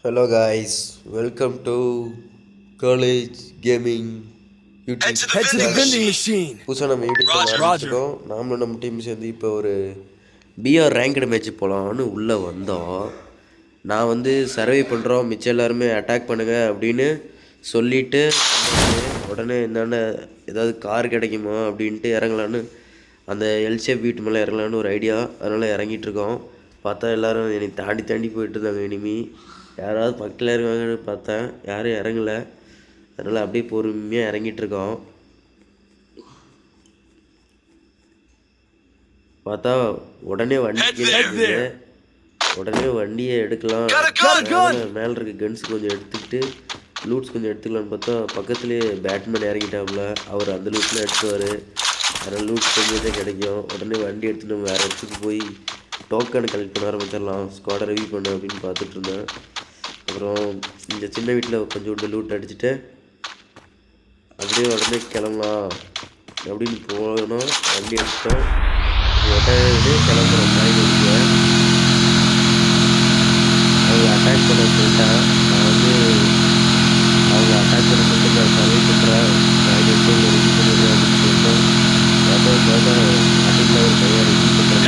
Hello guys, welcome to college gaming Head to YouTube the vending channel. machine. புதுசாக நம்ம YouTube channel Roger. ஆரம்பிச்சிருக்கோம். நாமளும் நம்ம team சேர்ந்து இப்போ ஒரு பிஆர் ரேங்க்டு மேட்ச் போகலான்னு உள்ளே வந்தோம். நான் வந்து சர்வே பண்ணுறோம், மிச்சம் எல்லாருமே அட்டாக் பண்ணுங்க அப்படின்னு சொல்லிவிட்டு உடனே என்னென்ன ஏதாவது கார் கிடைக்குமா அப்படின்ட்டு இறங்கலான்னு அந்த எல்ஷேப் வீட்டு மேலே இறங்கலான்னு ஒரு ஐடியா. அதனால் இறங்கிட்டுருக்கோம். பார்த்தா எல்லோரும் என்னை தாண்டி தாண்டி போயிட்டு இருந்தாங்க. இனிமே யாராவது பக்கத்தில் இருக்காங்கன்னு பார்த்தேன், யாரும் இறங்கலை. அதனால் அப்படியே பொறுமையாக இறங்கிட்டுருக்கோம். பார்த்தா உடனே வண்டி இருக்குது. உடனே வண்டியை எடுக்கலாம், மேலே இருக்க கன்ஸ் கொஞ்சம் எடுத்துக்கிட்டு லூட்ஸ் கொஞ்சம் எடுத்துக்கலான்னு பார்த்தா பக்கத்துலேயே பேட்மேன் இறங்கிட்டாப்புல. அவர் அந்த லூட்லாம் எடுத்துவார். அதனால் லூட்ஸ் கொஞ்சம் தான் கிடைக்கும். உடனே வண்டி எடுத்துகிட்டு நம்ம வேறு இடத்துக்கு போய் டோக்கன் கலெக்ட் பண்ண ஆரம்பிச்சிடலாம். ஸ்குவாடை ரிவ்யூ பண்ண அப்படின்னு பார்த்துட்டு இருந்தேன். அப்புறம் இந்த சின்ன வீட்டில் கொஞ்சோண்டு லூட் அடிச்சுட்டு அப்படியே உடனே கிளம்பலாம் அப்படின்னு போனோம். வண்டி எடுத்துட்டோம், உடனே கிளம்புறோம். காய் வச்சுக்குவேன். அவங்க அட்டாக் பண்ண சொல்லிட்டேன். நான் வந்து அவங்க அட்டாக் பண்ண சொல்லிட்டு நான் சர்வை பண்ணுறேன், காய் எடுத்து ரெடி பண்ணிடுறேன் அப்படின்னு சொல்லிட்டேன். பார்த்தா ஸ்டார்டிங்கில் ஒரு பையன் ரெடி பண்ணுறேன்.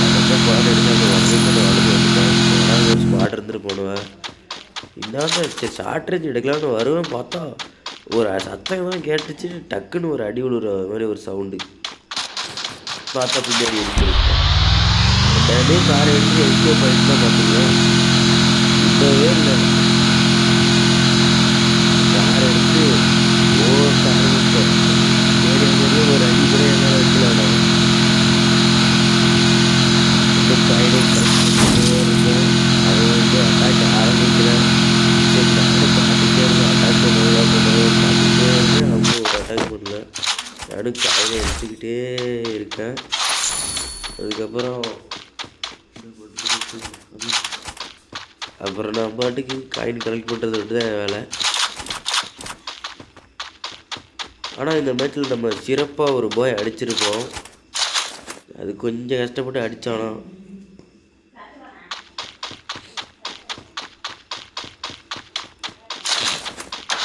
நான் பாடம் எடுத்து அந்த உடனே பண்ண வளர்ந்து வந்துட்டேன். ஒரு ஸ்பாட் இருந்துட்டு போடுவேன். இந்தாண்ட சரி ஷார்ட்ரேஜ் எடுக்கலான்னு வருவேன். பார்த்தா ஒரு சத்தம் தான் கேட்டுச்சு. டக்குன்னு ஒரு அடி விழுற மாதிரி ஒரு சவுண்டு. பார்த்தா பின்னாடி எடுத்துருக்கேன். உடனே காரை எடுத்து எஸ்கேப் ஆகிட்டு தான் பார்த்துக்கலாம். இல்லவே இல்லை. காரை எடுத்து ஓட்ட ஆரம்பிச்சேன். ஒரு அடி கூட என்னால் வைக்கலாம்டா. இந்த காயினை இருக்கேன். அதை வந்து அட்டாக் ஆரம்பிக்கிறேன். சரி நானும் பார்த்துட்டே இருந்தேன். அட்டாக் பண்ணுவேன் பார்த்துட்டே இருந்தேன். அவங்க ஒரு அட்டாக் பண்ணல. நானும் காயினை எடுத்துக்கிட்டே இருக்கேன். அதுக்கப்புறம் நான் பாட்டுக்கு காயின் கலெக்ட் பண்ணுறது விட்டு தான் என் வேலை. ஆனால் இந்த மேட்ச்சில் நம்ம சிறப்பாக ஒரு பாய் அடிச்சிருக்கோம். அது கொஞ்சம் கஷ்டப்பட்டு அடித்தானோ.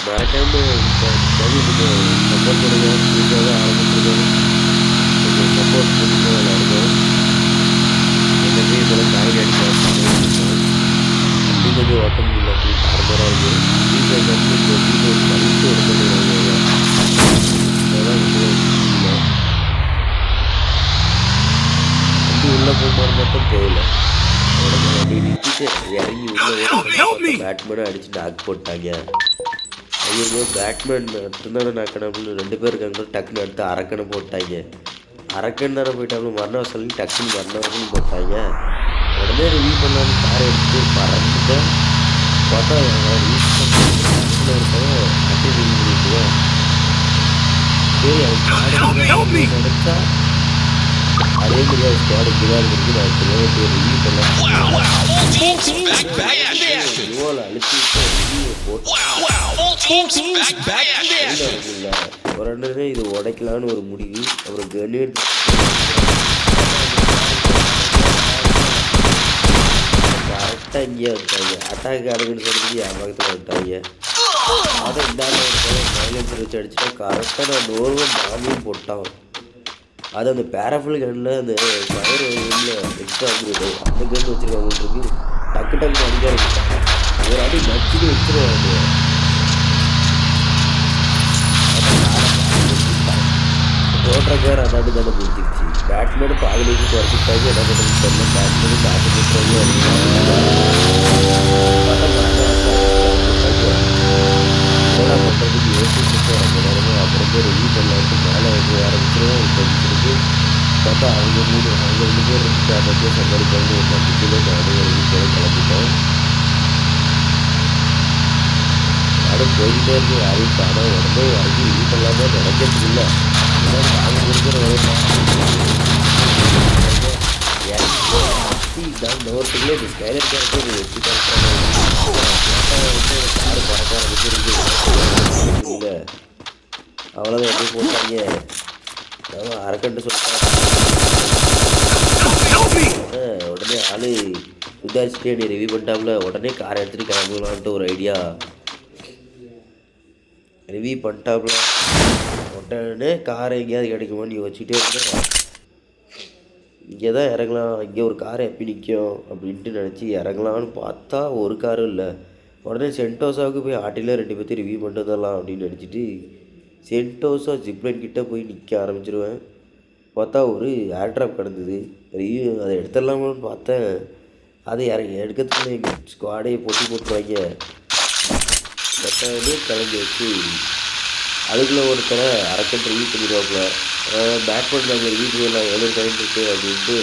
மறக்காமல் சப்போர்ட் பண்ணுங்க. புதுசாக தான் ஆரம்பிச்சிருக்கோம். கொஞ்சம் சப்போர்ட் பண்ணி நல்லாயிருக்கும். என்னவே போல் காயின் அடிச்சு அப்படி கொஞ்சம் ஓட்ட முடியல. அப்படி தாரமாக இருக்குது. வீட்டில் ஒரு பரிசு ஒரு பண்ணுறாங்க. வண்டி உள்ளே போகும்போது மட்டும் போகல. உடனே வண்டி நிறுத்திட்டு இறங்கி உள்ளே பேட்மேனை அடிச்சு நாக் போட்டாங்க. ஐயோ பேட்மேன் மட்டும்தானே நாக்கணும். 2 பேர் இருக்காங்க. டக்குன்னு எடுத்து அரக்கனை போட்டாங்க. அரக்கன் தானே போயிட்டாங்க. மரணவாசல் டக்குன்னு மரணவாசல் போட்டாங்க. உடனே ரிவ்யூ பண்ணாலும் காரை எடுத்துட்டு பறந்துட்டேன். பார்த்தா கட்டி ரிவ்யூ பண்ணிட்டுவேன். சரி அது நினச்சா அதே மாதிரி ஸ்குவாடு இப்படிதான் இருக்கு. நான் கிலோமீட்டர் ரிவ்யூ பண்ணேன். உடனே இது உடைக்கலான்னு ஒரு முடிவு. அப்புறம் கன்னியர் கரெக்டாக இங்கே வந்துட்டாங்க. அட்டாக் ஆடுங்கன்னு சொல்லிட்டு என் பக்கத்தில் வந்துட்டாங்க. அதை இந்தாண்ட ஒரு சைலன்சர் வச்சு அடிச்சுட்டா கரெக்டாக நான் நோர்வன் மாமியும் போட்டான். அது அந்த பேராஃபில் கன்னில் அந்த ஃபயர் எக்ஸ்ட்ரா வந்துருக்கு. அந்த கன் வச்சுருக்காங்களுக்கு டக்கு டக்கு அடிக்க ஆரம்பிச்சாங்க. ஒரு அடி நச்சுட்டு வச்சுருவாங்க. ரோட்ரக்கார் அதாட்டு தானே முடிஞ்சிருச்சு. பேட்மேனு பாதிலேருந்து குறைச்சிட்டாங்க. என்ன பண்ணுறது தெரியல. பேட்மேனு பேட்டு போட்டுறாங்க. என்ன பண்ணுறதுக்கு யோசிச்சுட்டு ரொம்ப நேரமும் அப்புறம் போய் ரிவ்யூ பண்ணலான்ட்டு மேலே வந்து ஆரம்பிச்சிருவோம். இப்போ பார்த்தா அவங்க 2 பேர் இருந்துட்டு அதை சம்பாதிப்பாங்க. ஒரு நம்பிக்கையில் நானும் ரிவ்யூ பண்ண கிளம்பிட்டேன். நானும் போய்கிட்டே இருக்கு. யாரையும் காணோம். உடனே இறங்கி ரிவ்யூ பண்ணலாமா நினைக்கிறதுக்கு இல்லை. அவங்க கொடுக்குற ஒருத்தங்களே இந்த ஸ்கைலர் கேரக்டர் எப்படி காரு பறக்க ஆரம்பிச்சிருக்கு. அவ்வளோதான் எப்படி போட்டாங்க. அரக்கன்ட்டு சொல்லிட்டாங்க. உடனே ஆள் விசாரிச்சுட்டு என்னை ரிவ்யூ பண்ணிட்டாப்புல. உடனே காரை எடுத்துகிட்டு கிளம்பலான்ட்டு ஒரு ஐடியா ரிவ்யூ பண்ணிட்டாப்புல. உடனே காரை எங்கேயாவது கிடைக்குமான்னு யோசிச்சுட்டே இருந்தேன். இங்கே தான் இறங்கலாம், இங்கே ஒரு கார் எப்போ நிற்கும் அப்படின்ட்டு நினச்சி இறங்கலான்னு பார்த்தா ஒரு காரும் இல்லை. உடனே சென்டோஸாவுக்கு போய் ஆட்டில் 2 பேர்த்து ரிவ்யூ பண்ணிட்டு வந்துடலாம் அப்படின்னு நினச்சிட்டு சென்டோஸா ஜிப்லைன் கிட்டே போய் நிற்க ஆரம்பிச்சிருவேன். பார்த்தா ஒரு ஏர்ட்ராப் கிடந்தது. ரிவ்யூ அதை எடுத்துடலாமான்னு பார்த்தேன். அதை எடுக்கிறதுக்குள்ள எங்கள் ஸ்குவாடையை போட்டுருவாங்க. கட்டாலே கிளம்பி வச்சு அதுக்குள்ளே ஒருத்தரை அரக்கன் ரிவ்யூ பண்ணிடுவாப்புல. பேட் பண்ண நம்ம ரிவ்யூ பண்ணிடலாம், எவ்வளோ டைம் இருக்குது அப்படின்ட்டு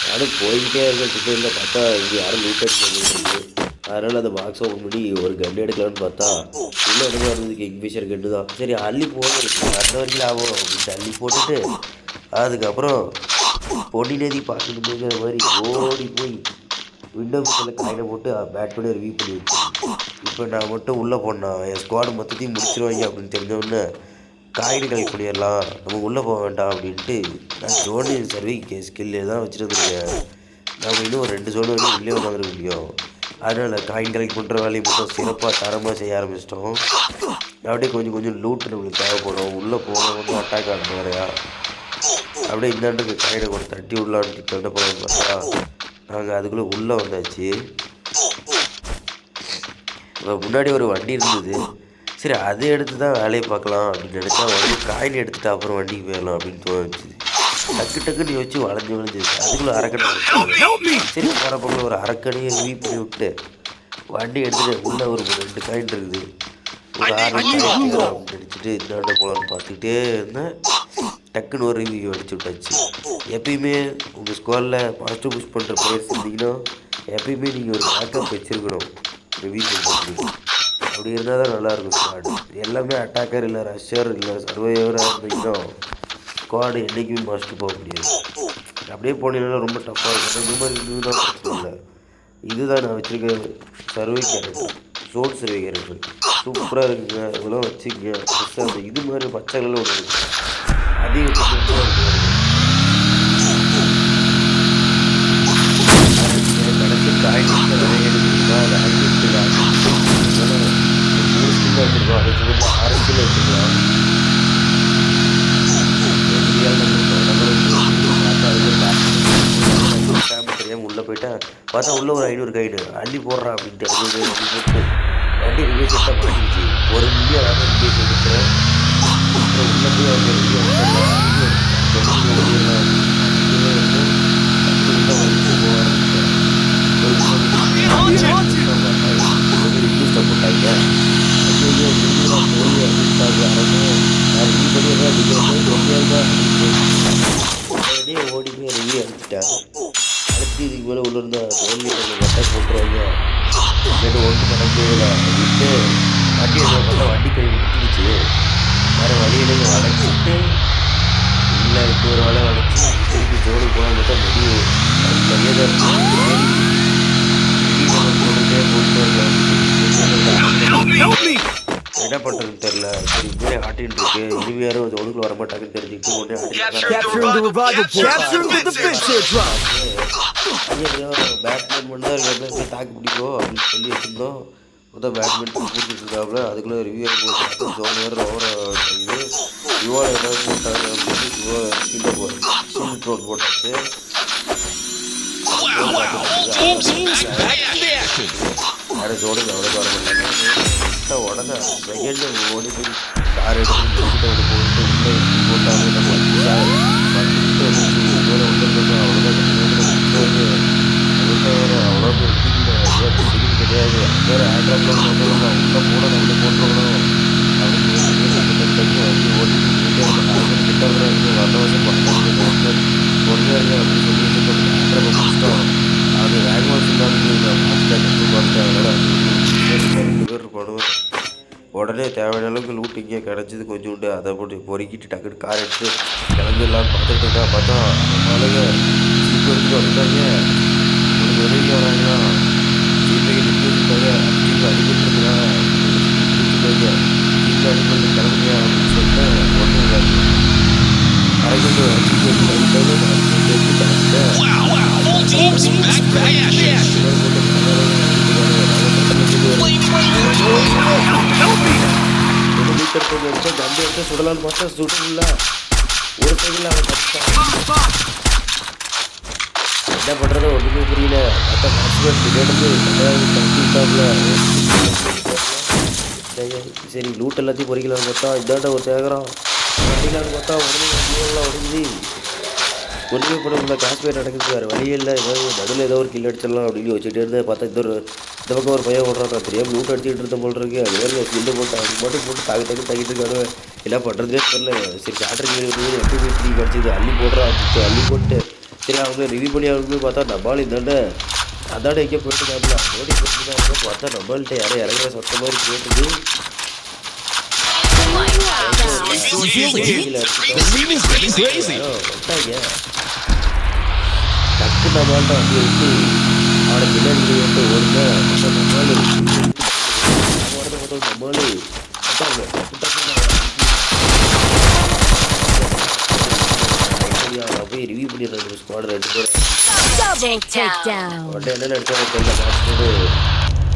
நானும் போய்கிட்டே இருக்கேன். டிக்கெட்டில் பார்த்தா இங்கே யாரும் லூட் அடிச்சு. அதனால் அந்த பாக்ஸை ஓப்பன் பண்ணி ஒரு கன்று எடுக்கலான்னு பார்த்தா உள்ளே இடமா இருந்தது கிங்ஃபிஷர் கன்று தான். சரி அள்ளி போட்டு அந்த வரைக்கும் ஆகும் அப்படின்ட்டு அள்ளி போட்டுட்டு அதுக்கப்புறம் பொடி நதி பார்க்கணுங்கிற மாதிரி ஓடி போய் விண்டோ பக்கத்தில் காயினை போட்டு பேட் பண்ணி ரிவ்யூ பண்ணி வச்சேன். இப்போ நான் மட்டும் உள்ளே போனேன், என் ஸ்குவாடு மொத்தத்தையும் முடிச்சிருவாங்க அப்படின்னு தெரிஞ்சோடனே காயின் கலெக்ட் பண்ணிடலாம், நம்ம உள்ளே போக வேண்டாம் அப்படின்ட்டு நான் ஜோனு சர்வே ஸ்கில்லு தான் வச்சுட்டு வந்துருக்கேன். நம்ம இன்னும் ஒரு 2 ஜோனு வந்து உள்ளே வந்துட முடியும். அதனால் காயின் கலெக்ட் பண்ணுற வேலையை மட்டும் சிறப்பாக தரமாக செய்ய ஆரம்பிச்சிட்டோம். அப்படியே கொஞ்சம் கொஞ்சம் லூட்டு நம்மளுக்கு தேவைப்படும். உள்ளே போனவங்க அட்டாக் ஆகணும் வேறையா. அப்படியே இந்தாண்டுக்கு காயினை கூட தட்டி விடலான்னு தட்ட போகலான்னு பார்த்தா நாங்கள் அதுக்குள்ளே உள்ளே வந்தாச்சு. முன்னாடி ஒரு வண்டி இருந்தது. சரி அதை எடுத்து தான் வேலையை பார்க்கலாம் அப்படின்னு நினச்சா வந்து காயின் எடுத்துகிட்டு அப்புறம் வண்டிக்கு போயிடலாம் அப்படின்னு தோணுச்சு. டக்குன்னு யோசிச்சு வளைஞ்சிருச்சு. அதுக்குள்ளே அரக்கணை சரி போகிற பக்கம் ஒரு அரக்கணையை ரிவ்யூ பண்ணி விட்டு வண்டி எடுத்துகிட்டு உள்ளே ஒரு 2 காயின் இருக்குது. ஒரு 6 காயின் அப்படின்னு நினச்சிட்டு இந்தாண்ட போகலான்னு பார்த்துக்கிட்டே இருந்தேன். டக்குன்னு ஒரு ரிவ்யூ அடிச்சு விட்டாச்சு. எப்பயுமே உங்கள் ஸ்குவாடில் பாசிட்டிவ் புஷ் பண்ணுற பிளேயர்ஸ் இருந்தீங்கன்னா எப்பயுமே நீங்கள் ஒரு பேக்கப் வச்சுருக்கணும் ரிவ்யூ பண்ணுறதுக்கு. அப்படி இருந்தால் தான் நல்லாயிருக்கும் ஸ்குவாடு. எல்லாமே அட்டாக்கர் இல்லை ரஷ்யர் இல்லை சர்வைவராக இருந்தீங்கன்னா ஸ்குவாடு என்றைக்குமே மாஸ்ட்டு போக முடியாது. அப்படியே போனீங்கன்னா ரொம்ப டஃப்பாக இருக்கும். இந்த மாதிரி இருந்தது தான் பிரச்சனை இல்லை. இதுதான் நான் வச்சுருக்க சர்வே கேரக்டர், ஜோன் சர்வே கேரக்டர் சூப்பராக இருக்குங்க. இதெல்லாம் வச்சுக்கங்க. ப்ளஸ் அந்த இது மாதிரி பச்சைகளில் ஒன்று இருக்குது, அதையும் கடைசி காயின் நிறைய எடுத்துக்கிட்டா அது 5 ஸ்கில் ஆகும். 3 ஸ்கில் வச்சுருக்கோம், அதை சொல்லி 6 ஸ்கில் வச்சுருக்கோம். தெரியாமல் உள்ளே போயிட்டேன். பார்த்தா உள்ளே ஒரு 500 காயின் அள்ளி போடுறா அப்படின்ட்டு போட்டு வண்டி ரிவ்யூஸ் எடுத்தால் மாட்டிக்கிச்சு. ஒரு மில்லியன் ரிவ்யூஸ் எடுக்கிறேன். அப்புறம் உள்ளே போய் அவங்க ரிவ்யூ எடுத்துடலாம் போட்டாங்க. ஓடி போய் ரிவ்யூ அடிச்சுட்டேன். அடுத்து இதுக்கு மேலே உள்ள இருந்த வட்டை போட்டுருவாங்க ஒன்று நடக்கல அப்படின்ட்டு வண்டி பார்த்தா வண்டி கை விட்டுடுச்சு. வேறு வழியில வளைச்சிட்டு இல்லை இப்போ ஒரு வேலை வளைச்சி திருப்பி ஜோடி போனால் பார்த்தா முடியும் தனியாக தான் என்ன பண்ணுறதுன்னு தெரில. சரி இப்படியே ஆட்டின்னு இருக்கு. இனிமே யாரும் ஒழுங்கில் வரமாட்டாங்கன்னு தெரிஞ்சுக்கிட்டு ஒன்றே பேட்மேன் பண்ணால் தாக்கு பிடிக்கும் அப்படின்னு சொல்லி வச்சுருந்தோம். மொத்தம் பேட்மேன் பிடிச்சிட்டு இருக்காப்புல. அதுக்குள்ளே ரிவ்யூ போட்டு ஜோன் வேறு ஓவர இது யுவா ஏதாவது போட்டாங்க அப்படின்னு யுவா சீல்ட் ரோட் போட்டாச்சு. யாரும் ஜோனுக்கு அவ்வளோ வர மாட்டாங்க. உடனே செகண்ட் ஓடி போய் கார் எடுத்து ஓடி போட்டு உள்ளே போட்டாங்க. நம்ம 10 நிமிஷம் தூரம் வந்துருக்கோம். அவ்வளோதான் அவ்வளோ டிக்கெட் கிடையாது. வேறு ஆண்ட்ராய்டில் போட்டுருக்கோம். உள்ளே போட நம்மளே போட்டுருக்கணும் அப்படின்னு வண்டி ஓடி கிட்ட வர வருஷம் பொறுமையாக அப்படின்னு சொல்லிட்டு ஆண்ட்ராய்ட் முடிச்சிட்டோம். அது வேகமாக சொன்னாலும் பார்த்துட்டேன். அதனால் 2 பேர் இருப்பானு. உடனே தேவையான அளவுக்கு லூட் இங்கே கிடச்சிது கொஞ்சோண்டு. அதை போட்டு பொறுக்கிட்டு டக்குன்னு கார் எடுத்து கிளம்பிடலான்னு பார்த்துட்டு இருக்கா. பார்த்தா நம்மளால ஜீப் எடுத்துட்டு வந்துட்டாங்க. உங்களுக்கு உதவி வராங்களா ஜீப்பை நிற்க வச்சுட்டாங்க. ஜீப் அடிக்கிட்டுருக்குறாங்க. ஜீப் அடிப்படையில் கிளம்புறியா அப்படின்னு சொல்லிட்டு ஒன்று அரைக்கொண்டு அடிச்சு கண்டு எடுத்து சுடலான்னு பார்த்தா சுடல ஒரு சைடில் அவன் தப்பிச்சான். என்ன பண்ணுறதோ ஒன்றுமே புரியல. மற்ற மேக்ஸிமம் எடுத்து தப்பிட்டாப்புல. சரி லூட் எல்லாத்தையும் பொறிக்கலான்னு பார்த்தா இதாண்ட ஒரு சேகரம் அடிக்கலான்னு பார்த்தா உடனே வண்டியெல்லாம் உடஞ்சி ஒன்றுமே பண்ண முடியல. காஷ்மீர் நடக்குது, வேறு வழியே இல்லை. ஏதாவது நடுவில் ஏதோ ஒரு கில் அடிச்சிடலாம் அப்படின்னு வச்சுட்டு இருந்தேன். பார்த்தா இந்த பக்கம் ஒரு பையன் ஓடுறான். நான் தெரியாமல் லூட் அடிச்சுட்டு இருந்த போல் இருக்கு. அது வேறு கில்லு போட்டு அது மட்டும் போட்டு தாக்கிட்டு இருக்கானு என்ன பண்ணுறதுனே தெரியல. சரி சாட்டர் எப்படி ஃப்ரீ கிடச்சிது அள்ளி போடுறான் அப்படின்ட்டு அள்ளி போட்டு சரி அவங்க ரிவ்யூ பண்ணி அவங்க பார்த்தா நம்மளால் இந்தாண்ட அந்தாண்ட எங்கே போயிட்டு காட்டல ஓடி போட்டு தான் பார்த்தா நம்மள்கிட்ட யாரும் இறங்குற சொத்த மாதிரி கேட்டுது. டக்கு நம்மள்கிட்ட வண்டி வச்சு அவனை பின்னாடி வந்து ஓடுங்க நம்மளே போய் ரிவ்யூ பண்ணிடுறாங்க ஸ்குவாட் 2 பேர். உடனே என்ன நினச்சாரு தெரியல. காசு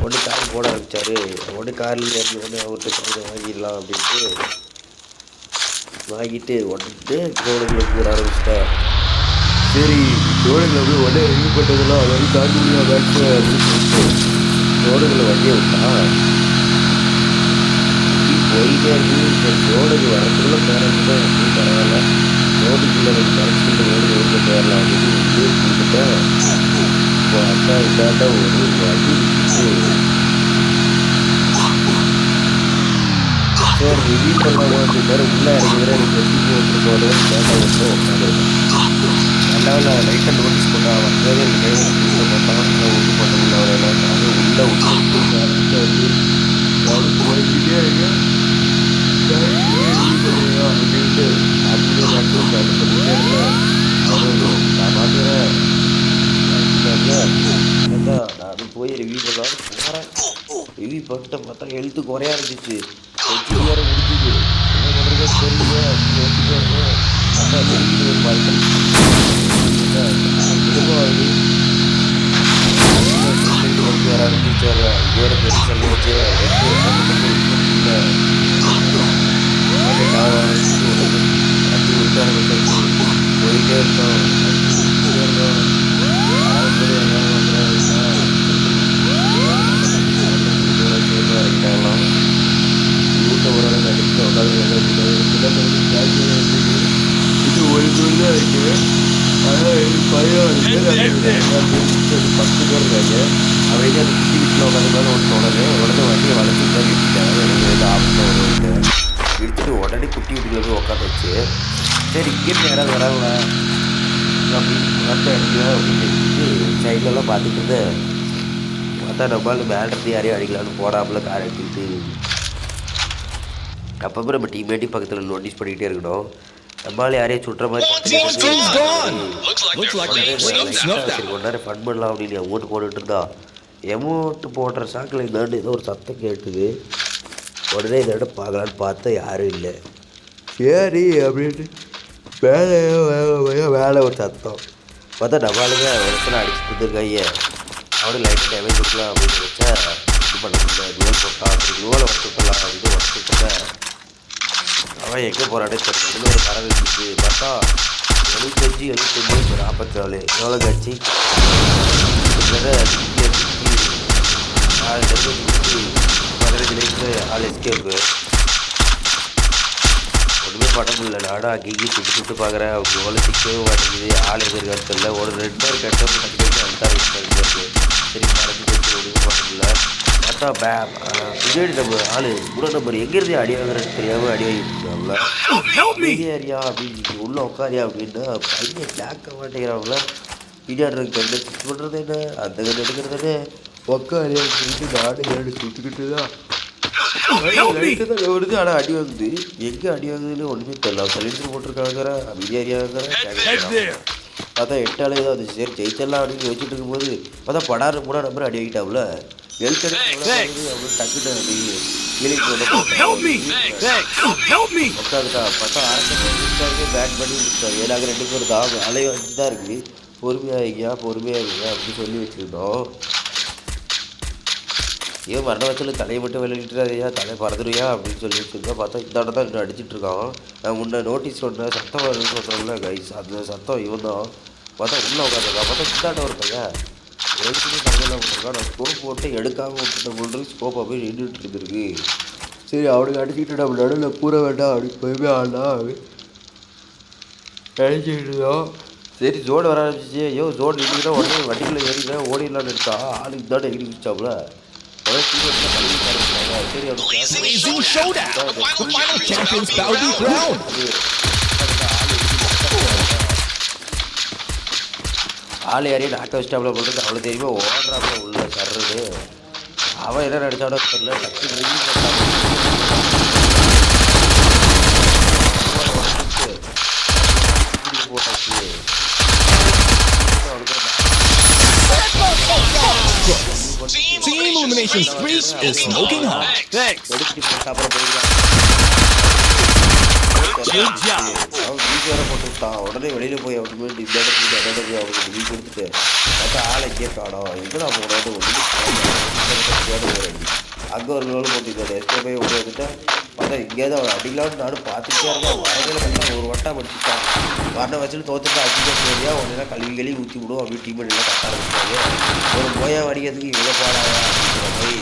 ஒன்று கார் போட ஆரம்பிச்சாரு. உடனே காரில் இறங்கி உடனே அவர்கிட்ட கொஞ்சம் வாங்கிடலாம் அப்படின்ட்டு வாங்கிட்டு உடனே கோடைகளை போட ஆரம்பிச்சிட்டா. சரி கோடைகளை போய் உடனே ரிவ்யூ பண்ணுறதுலாம் அது வந்து தாண்டி முடியாது பேட்ச் அப்படின்னு சொல்லிட்டு கோடைகளை வண்டியை விட்டா போயிட்டே இருக்குது. சரி கோடைக்கு வரத்துக்குள்ள பேரண்ட்டு அப்படி பரவாயில்ல ரோடுக்குள்ளே கரெக்ட் ஓடு ஓடுக்க போயிடலாம் அப்படின்னு கொடுத்துட்டேன். இப்போ அக்கா இதாட்ட ஒரு வண்டி சரி ரிவ்யூ பண்ணலாம் அப்படின்னாரு. உள்ளே இறங்கிற எனக்கு வெட்டி போட்டுருக்கோட டேட்டா வச்சு உட்காந்து நல்லா லைட்டாக நோட்டீஸ் பண்ண வந்ததே டிரைவர் பார்த்தாலும் நல்லா ஒட்டு பண்ண முடியல. அவரை அது உள்ளே விட்டு வந்து போய்கிட்டே இருக்கு அப்படின்ட்டு அப்படியே மட்டும் பண்ணிட்டே இருக்கேன். அவரும் நான் பார்க்குறேன் நான் போய் ரிவ்யூ பண்ணலான்னு போகிறேன். ரிவ்யூ பண்ணிட்டு பார்த்தா ஹெல்த்து குறையா இருந்துச்சு. வேறு முடிஞ்சுது என்ன பண்ணுறது தெரியல. பார்த்தா தெரிஞ்சு ஒரு பாய்ச்சல் வேற ஆரம்பிச்சு வேறு பெரிய சொல்லி வச்சு அப்படி விட்டார போயிட்டே இருக்கோம். இறங்கிட்டாங்களாம் வீட்டை ஓரளவுக்கு அடிச்சு உட்காந்து இது ஒரு பேர் தான் இருக்குது. ஆனால் 10 பேர் இருக்காங்க. அவங்க அந்த குட்டி வீட்டில் உட்காந்து ஒரு உடனே வண்டியை வளர்ச்சி தான் விட்டுட்டாங்க. எனக்கு எதாவது ஆபத்தில் வருவாங்க எடுத்துட்டு உடனே குட்டி வீட்டுக்குள்ள போய் உட்காந்து வச்சு சரி இங்கேருந்து யாராவது வராங்களா அப்படின்னு வரட்ட அடிக்கலாம் அப்படின்னு சொல்லிட்டு சைட்லலாம் பார்த்துட்டு இருந்தேன். பார்த்தா நம்மளால் மேலே யாரையும் அடிக்கலான்னு போடாமல் கார் எடுத்துக்கிட்டு அப்போ நம்ம டீம்மேட்டி பக்கத்தில் நோட்டீஸ் பண்ணிக்கிட்டே இருக்கணும். நம்மளால் யாரையும் சுட்டுற மாதிரி சரி கொஞ்ச நேரம் ஃபன் பண்ணலாம் அப்படின்னு அமௌண்ட் போட்டுட்டு இருந்தா அமௌண்ட் போடுற சாக்கில் இந்தாண்டு ஏதோ ஒரு சத்தம் கேட்டுது. உடனே இந்த இடம் பார்க்கலான்னு பார்த்தா யாரும் இல்லை. சரி அப்படின்ட்டு வேலை ஒரு சத்தம் பார்த்தா டபாலுங்க வருஷம் அடிச்சுட்டு இருந்திருக்காங்க. அவனும் லைட்டாக டேமேஜ் கொடுக்கலாம் அப்படின்னு வச்சா இது பண்ண முடியல. குளோல் போட்டான். அப்படி குளோலை வச்சுக்கலாம் அப்படின்னு வச்சுட்டு அவன் எங்கே போகிறானே தெரியல. இதில் ஒரு கரை இருந்துச்சு பார்த்தா 75 44 எவ்வளோ கட்சி 15 ஆள் எஸ்கேப்பு ஒன்றுமே பண்ண முடியல. நானும் அங்கேயும் சுட்டு பார்க்குறேன். அவங்க எவ்வளோ சிக்கவே மாட்டேங்குது. ஆள் எதிர்காலத்தில் இல்லை. ஒரு 2 பேர் கட்டப்போ கட்டி அழுத்தாரு. சரி மறந்து வச்சு ஒன்றுமே பண்ண முடியல. பார்த்தா பின்னாடி நம்ம ஆள் கூட நம்பர் எங்கேருந்து அடி வாங்குறேன்னு தெரியாமல் அடி வாங்கிட்டு ஏரியா அப்படின்னு உள்ளே உட்காரியா அப்படின்னா பையன் பிளாக்க மாட்டேங்கிறாங்கள பின்னாடி கண்டு சுட்டு பண்ணுறது என்ன அந்த கண்டு எடுக்கிறதுன்னு உட்காரியா சொல்லிட்டு நானும் ஏடு சுட்டுக்கிட்டு தான் வருது. ஆனால் அடி வாங்குது. எங்கே அடி வாங்குதுன்னு ஒன்றுமே தெரியல. சிலிண்டர் போட்டிருக்காங்கிற பிரியாணியாங்கிற பார்த்தா 8 ஆளே தான் அது. சரி ஜெயிச்சலாம் அப்படின்னு வச்சுட்டு இருக்கும்போது பார்த்தா படாரு கூட நம்பர் அடி வாங்கிட்டாப்புல. ஹெல்த் அவங்க டக்குட்டு கீழே போட்டு உட்காந்துட்டா பார்த்தா அரசு பேட் பண்ணி முடிச்சிட்டாரு. ஏன்னாங்க 2 பேர் தான் அலைய வச்சு தான் இருக்குது. பொறுமையாக அப்படின்னு சொல்லி வச்சுருந்தோம். ஏன் மரண வச்சல தலையை மட்டும் விளையாடுறாதையா, தலை பறந்துடுவியா அப்படின்னு சொல்லி வச்சுருந்தோம். பார்த்தா இந்த இடம் தான் இன்னும் அடிச்சிட்ருக்கான். நான் முன்னே நோட்டீஸ் சொன்னேன் சத்தம் வருதுன்னு சொல்கிறேன்ல கைஸ், அந்த சத்தம் இவன் தான். பார்த்தா உள்ளே உட்காந்துருக்கான். பார்த்தா இந்தாண்ட ஒருத்தங்க எடுத்துட்டு சமையலாம் போட்டிருக்கான். நான் ஸ்கோப் போட்டு எடுக்காமல் விட்டுட்ட போட்டு ஸ்கோப்பை போய் நின்றுட்டு இருந்துருக்கு. சரி அவனுக்கு அடிச்சுட்டு நம்ம நடுவில் கூற வேண்டாம் அப்படின்னு போய் ஆடா அடிச்சுக்கிட்டுதான். சரி ஜோடு வர ஆரம்பிச்சிச்சு. ஐயோ ஜோடு நின்றுனா உடனே வண்டிக்குள்ளே ஏறிக்கிறேன் ஓடிடலான்னு இருக்கா. ஆளுக்கு இந்தாண்ட எகிரி வச்சாப்புல. சரி ஆள் யாரையும் நாக்க வச்சிட்டாப்புல போட்டு அவ்வளோ தெரியுமா ஓடுறாப்புல உள்ள சர்றது. அவன் என்ன நினைச்சானோ தெரியல. டக்கு போட்டாச்சு. Team Illumination Street is smoking hot. Thanks. உடனே வெளியில போய் அவனுக்கு இந்த இடத்துக்கு அவனுக்கு நீ கொடுத்துட்டு பார்த்தா ஆளை கேட்காடும் எங்கடா போடாது அங்கே ஒரு லோடு போட்டு எஸ்கே போய் ஓடி வந்துட்டு பார்த்தா இங்கேயாவது அவன் அடிக்கலான்னு நானும் பார்த்துட்டே இருக்கேன். வரவேல கரெக்டாக ஒரு வட்டம் படிச்சுட்டான். வரனை வச்சுட்டு தோத்துட்டு அடிக்கா உடனே கழுவி ஊற்றி விடும். அப்படி டீம் எல்லாம் கரெக்டாக இருக்காங்க. ஒரு போயா அடிக்கிறதுக்கு இவ்வளோ பாடாயா போய்